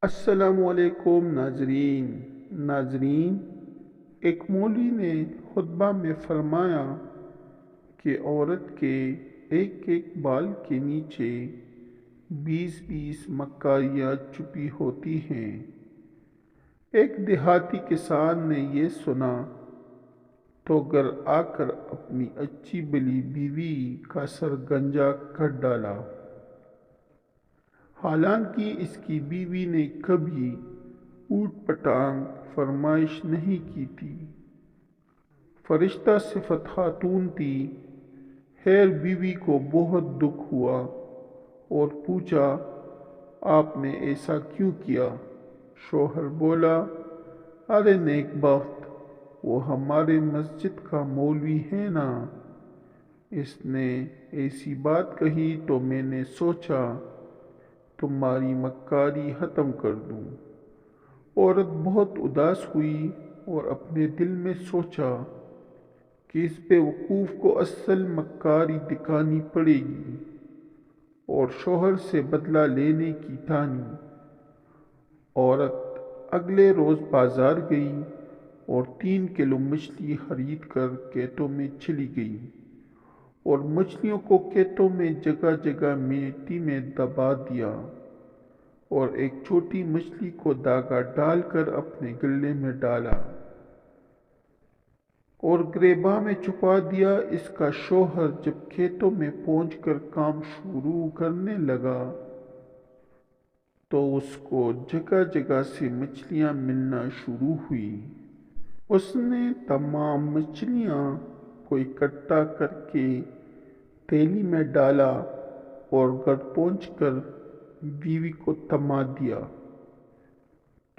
السلام علیکم ناظرین، ایک مولوی نے خطبہ میں فرمایا کہ عورت کے ایک ایک بال کے نیچے 20 مکاریاں چھپی ہوتی ہیں۔ ایک دیہاتی کسان نے یہ سنا تو گھر آ کر اپنی اچھی بلی بیوی کا سر گنجا کر ڈالا۔ حالانکہ اس کی بیوی نے کبھی اوٹ پٹانگ فرمائش نہیں کی تھی۔ فرشتہ صفت خاتون تھی۔ خیر بیوی کو بہت دکھ ہوا اور پوچھا، آپ نے ایسا کیوں کیا؟ شوہر بولا، ارے نیک بخت، وہ ہمارے مسجد کا مولوی ہے نا، اس نے ایسی بات کہی تو میں نے سوچا تمہاری مکاری ختم کر دوں۔ عورت بہت اداس ہوئی اور اپنے دل میں سوچا کہ اس بے وقوف کو اصل مکاری دکھانی پڑے گی اور شوہر سے بدلہ لینے کی ٹھانی۔ عورت اگلے روز بازار گئی اور 3 کلو مچھلی خرید کر کھیتوں میں چلی گئی اور مچھلیوں کو کھیتوں میں جگہ جگہ مٹی میں دبا دیا اور ایک چھوٹی مچھلی کو دھاگا ڈال کر اپنے گلے میں ڈالا اور گریباں میں چھپا دیا۔ اس کا شوہر جب کھیتوں میں پہنچ کر کام شروع کرنے لگا تو اس کو جگہ جگہ سے مچھلیاں ملنا شروع ہوئی۔ اس نے تمام مچھلیاں کو اکٹھا کر کے تھیلی میں ڈالا اور گھر پہنچ کر بیوی کو تھما دیا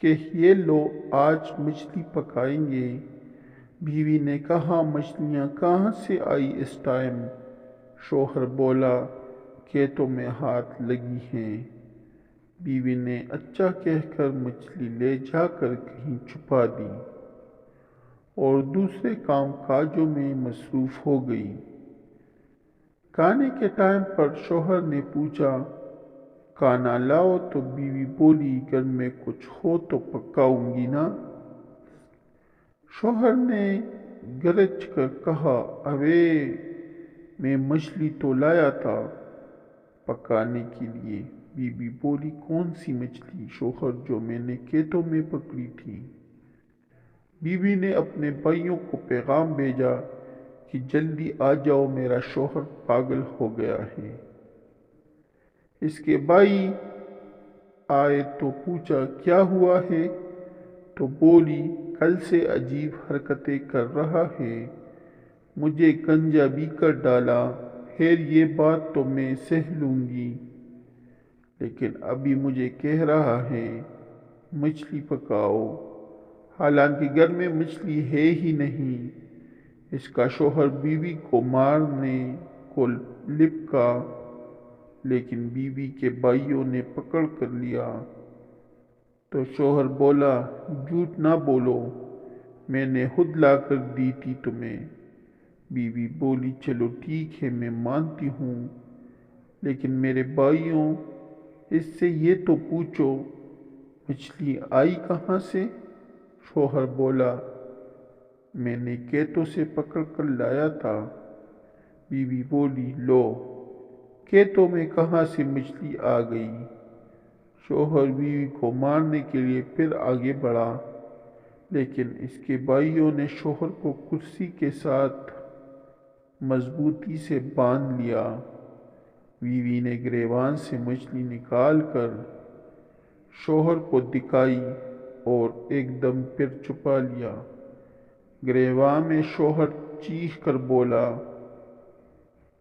کہ یہ لو آج مچھلی پکائیں گے۔ بیوی نے کہا، مچھلیاں کہاں سے آئی اس ٹائم؟ شوہر بولا، کھیتوں میں ہاتھ لگی ہیں۔ بیوی نے اچھا کہہ کر مچھلی لے جا کر کہیں چھپا دی اور دوسرے کام کاجوں میں مصروف ہو گئی۔ کھانے کے ٹائم پر شوہر نے پوچھا، کھانا لاؤ؟ تو بیوی بولی، گھر میں کچھ ہو تو پکاؤں گی نا۔ شوہر نے گرج کر کہا، اوے میں مچھلی تو لایا تھا پکانے کے لیے۔ بیوی بولی، کون سی مچھلی؟ شوہر، جو میں نے کھیتوں میں پکڑی تھی۔ بیوی نے اپنے بھائیوں کو پیغام بھیجا کہ جلدی آ جاؤ، میرا شوہر پاگل ہو گیا ہے۔ اس کے بھائی آئے تو پوچھا، کیا ہوا ہے؟ تو بولی، کل سے عجیب حرکتیں کر رہا ہے، مجھے گنجا بھی کر ڈالا۔ خیر یہ بات تو میں سہ لوں گی، لیکن ابھی مجھے کہہ رہا ہے مچھلی پکاؤ، حالانکہ گھر میں مچھلی ہے ہی نہیں۔ اس کا شوہر بیوی کو مارنے کو لپکا، لیکن بیوی کے بھائیوں نے پکڑ کر لیا تو شوہر بولا، جھوٹ نہ بولو، میں نے خود لا کر دی تھی تمہیں۔ بیوی بولی، چلو ٹھیک ہے، میں مانتی ہوں، لیکن میرے بھائیوں، اس سے یہ تو پوچھو مچھلی آئی کہاں سے؟ شوہر بولا، میں نے کھیتوں سے پکڑ کر لایا تھا۔ بیوی بولی، لو، کھیتوں میں کہاں سے مچھلی آ گئی؟ شوہر بیوی کو مارنے کے لیے پھر آگے بڑھا، لیکن اس کے بھائیوں نے شوہر کو کرسی کے ساتھ مضبوطی سے باندھ لیا۔ بیوی نے گریبان سے مچھلی نکال کر شوہر کو دکھائی اور ایک دم پھر چھپا لیا۔ گریبان میں شوہر چیخ کر بولا،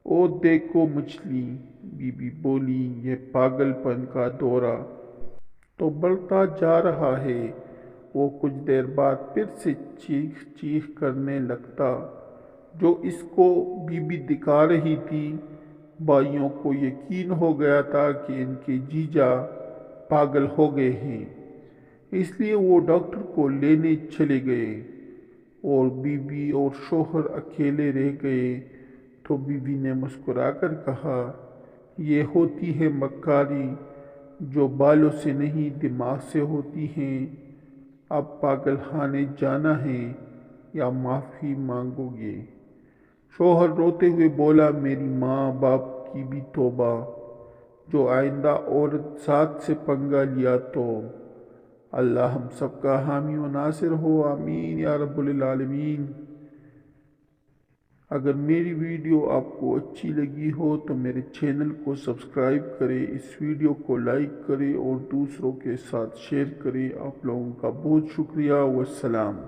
او دیکھو مچھلی۔ بیوی بولی، یہ پاگل پن کا دورہ تو بڑھتا جا رہا ہے۔ وہ کچھ دیر بعد پھر سے چیخ کرنے لگتا، جو اس کو بیوی دکھا رہی تھی۔ بھائیوں کو یقین ہو گیا تھا کہ ان کے جیجا پاگل ہو گئے ہیں، اس لیے وہ ڈاکٹر کو لینے چلے گئے اور بیوی اور شوہر اکیلے رہ گئے۔ تو بیوی نے مسکرا کر کہا، یہ ہوتی ہے مکاری، جو بالوں سے نہیں دماغ سے ہوتی ہیں۔ اب پاگل خانے جانا ہے یا معافی مانگو گے؟ شوہر روتے ہوئے بولا، میری ماں باپ کی بھی توبہ، جو آئندہ عورت ذات سے پنگا لیا تو۔ اللہ ہم سب کا حامی و ناصر ہو، آمین یا رب العالمین۔ اگر میری ویڈیو آپ کو اچھی لگی ہو تو میرے چینل کو سبسکرائب کریں، اس ویڈیو کو لائک کریں اور دوسروں کے ساتھ شیئر کریں۔ آپ لوگوں کا بہت شکریہ، والسلام۔